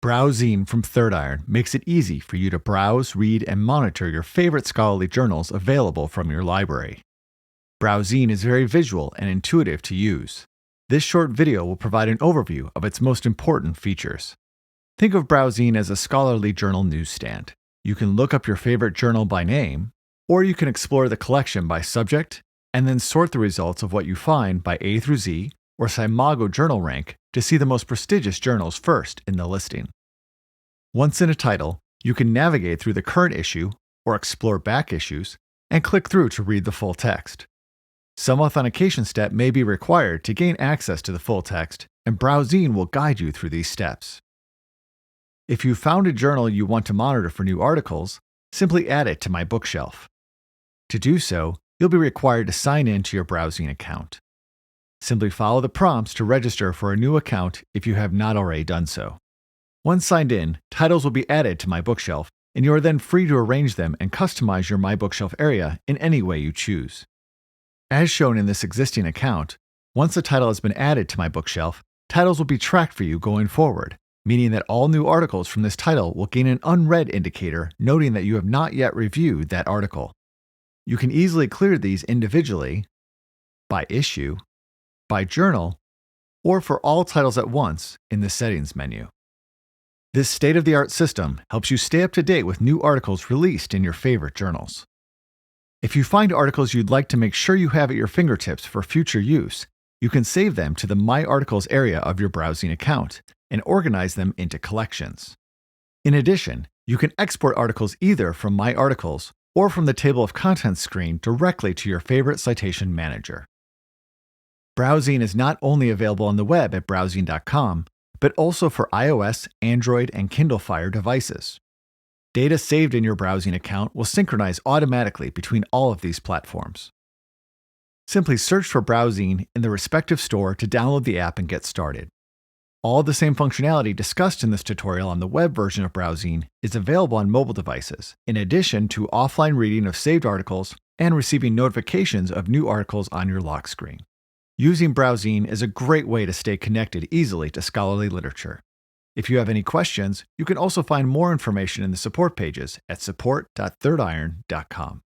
Browsine from Third Iron makes it easy for you to browse, read, and monitor your favorite scholarly journals available from your library. Browsine is very visual and intuitive to use. This short video will provide an overview of its most important features. Think of Browsine as a scholarly journal newsstand. You can look up your favorite journal by name, or you can explore the collection by subject, and then sort the results of what you find by A through Z or Scimago journal rank to see the most prestigious journals first in the listing. Once in a title, you can navigate through the current issue or explore back issues and click through to read the full text. Some authentication step may be required to gain access to the full text, and Browsine will guide you through these steps. If you found a journal you want to monitor for new articles, simply add it to My Bookshelf. To do so, you'll be required to sign in to your Browsine account. Simply follow the prompts to register for a new account if you have not already done so. Once signed in, titles will be added to My Bookshelf, and you are then free to arrange them and customize your My Bookshelf area in any way you choose. As shown in this existing account, once a title has been added to My Bookshelf, titles will be tracked for you going forward, meaning that all new articles from this title will gain an unread indicator noting that you have not yet reviewed that article. You can easily clear these individually, by issue, by journal, or for all titles at once in the Settings menu. This state-of-the-art system helps you stay up to date with new articles released in your favorite journals. If you find articles you'd like to make sure you have at your fingertips for future use, you can save them to the My Articles area of your Browsine account and organize them into collections. In addition, you can export articles either from My Articles or from the Table of Contents screen directly to your favorite citation manager. Browsine is not only available on the web at browsine.com, but also for iOS, Android, and Kindle Fire devices. Data saved in your Browsine account will synchronize automatically between all of these platforms. Simply search for Browsine in the respective store to download the app and get started. All the same functionality discussed in this tutorial on the web version of Browsine is available on mobile devices, in addition to offline reading of saved articles and receiving notifications of new articles on your lock screen. Using Browsine is a great way to stay connected easily to scholarly literature. If you have any questions, you can also find more information in the support pages at support.thirdiron.com.